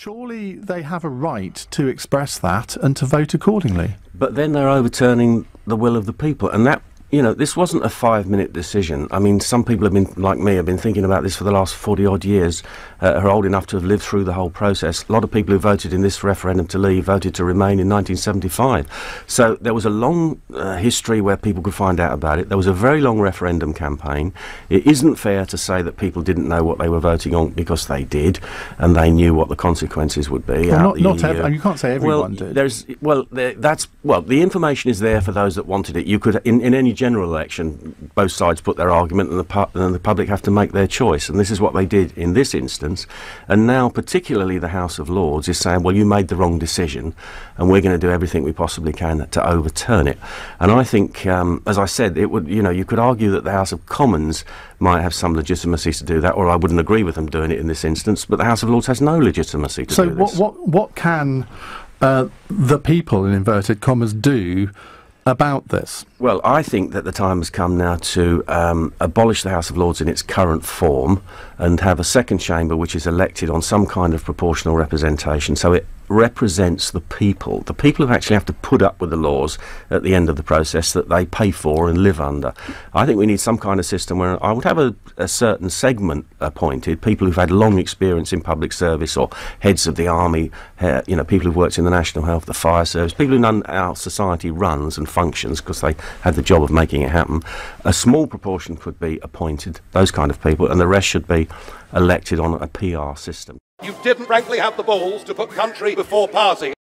Surely they have a right to express that and to vote accordingly. But then they're overturning the will of the people, and that, you know, this wasn't a 5-minute decision. I mean, some people have been, like me, have been thinking about this for the last 40-odd years, are old enough to have lived through the whole process. A lot of people who voted in this referendum to leave voted to remain in 1975. So there was a long history where people could find out about it. There was a very long referendum campaign. It isn't fair to say that people didn't know what they were voting on, because they did, and they knew what the consequences would be. Well, you can't say everyone did. The information is there for those that wanted it. You could, in any general election, both sides put their argument, and the public have to make their choice, and this is what they did in this instance. And now, particularly the House of Lords is saying, well, you made the wrong decision, and we're going to do everything we possibly can to overturn it. And I think, as I said, it would, you could argue that the House of Commons might have some legitimacy to do that, or I wouldn't agree with them doing it in this instance, but the House of Lords has no legitimacy to do this. So what can the people, in inverted commas, do about this? Well, I think that the time has come now to abolish the House of Lords in its current form and have a second chamber which is elected on some kind of proportional representation, so it represents the people who actually have to put up with the laws at the end of the process that they pay for and live under. I think we need some kind of system where I would have a certain segment appointed, people who've had long experience in public service, or heads of the army, people who've worked in the National Health, the fire service, people who know how society runs and functions because they had the job of making it happen. A small proportion could be appointed, those kind of people, and the rest should be elected on a PR system. You didn't frankly have the balls to put country before party.